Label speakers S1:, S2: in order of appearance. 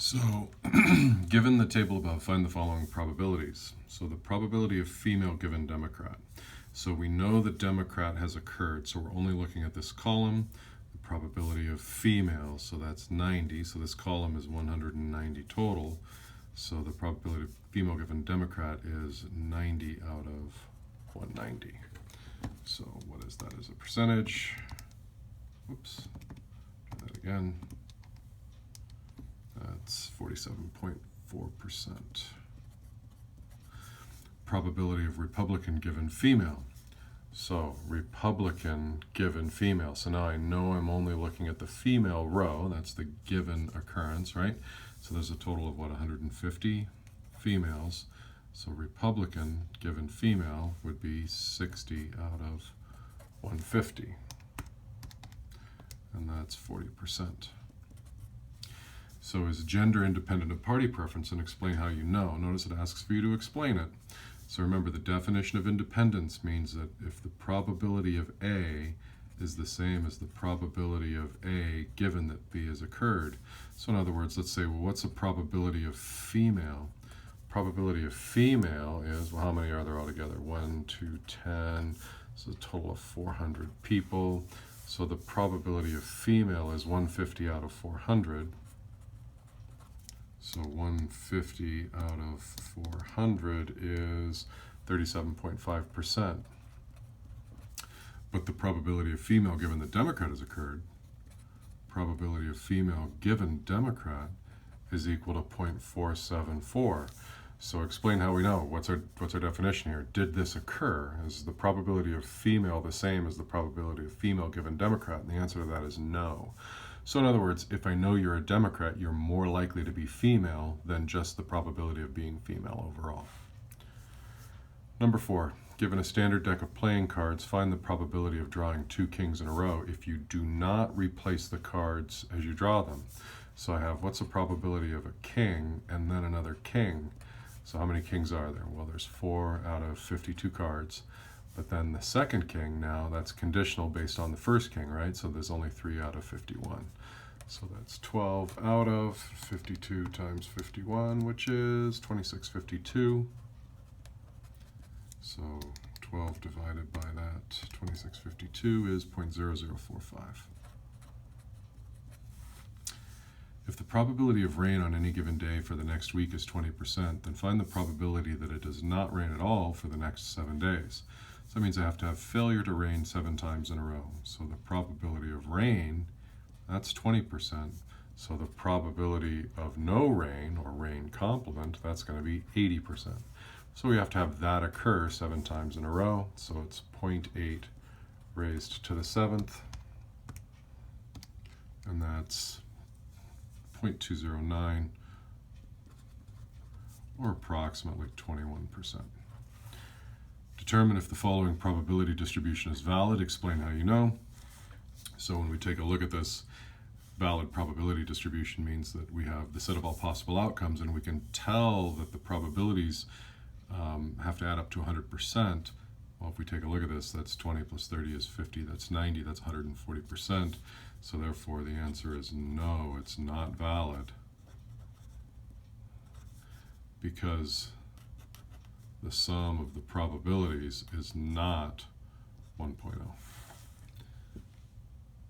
S1: So, given the table above, find the following probabilities. So the probability of female given Democrat. So we know that Democrat has occurred, so we're only looking at this column. The probability of female, so that's 90. So this column is 190 total. So the probability of female given Democrat is 90 out of 190. So what is that as a percentage? Oops, try that again. That's 47.4%. Probability of Republican given female. So Republican given female. So now I know I'm only looking at the female row. That's the given occurrence, right? So there's a total of what, 150 females. So Republican given female would be 60 out of 150. And that's 40%. So is gender independent of party preference, and explain how you know. Notice it asks for you to explain it. So remember, the definition of independence means that if the probability of A is the same as the probability of A given that B has occurred. So in other words, let's say, well, what's the probability of female? Probability of female is, well, how many are there altogether? 1, 2, 10, so a total of 400 people. So the probability of female is 150 out of 400. So 150 out of 400 is 37.5%. But the probability of female given that Democrat has occurred, probability of female given Democrat is equal to 0.474. So explain how we know. What's our definition here? Did this occur? Is the probability of female the same as the probability of female given Democrat? And the answer to that is no. So in other words, if I know you're a Democrat, you're more likely to be female than just the probability of being female overall. Number 4, given a standard deck of playing cards, find the probability of drawing 2 kings in a row if you do not replace the cards as you draw them. So I have, what's the probability of a king and then another king? So how many kings are there? Well, there's 4 out of 52 cards. But then the second king now, that's conditional based on the first king, right? So there's only 3 out of 51. So that's 12 out of 52 times 51, which is 2652. So 12 divided by that, 2652 is 0.0045. If the probability of rain on any given day for the next week is 20%, then find the probability that it does not rain at all for the next 7 days. So that means I have to have failure to rain 7 times in a row. So the probability of rain, that's 20%. So the probability of no rain, or rain complement, that's going to be 80%. So we have to have that occur 7 times in a row. So it's 0.8 raised to the 7th. And that's 0.209, or approximately 21%. Determine if the following probability distribution is valid. Explain how you know. So when we take a look at this, valid probability distribution means that we have the set of all possible outcomes, and we can tell that the probabilities have to add up to 100%. Well, if we take a look at this, that's 20 plus 30 is 50, that's 90, that's 140%. So therefore the answer is no, it's not valid, because the sum of the probabilities is not 1.0.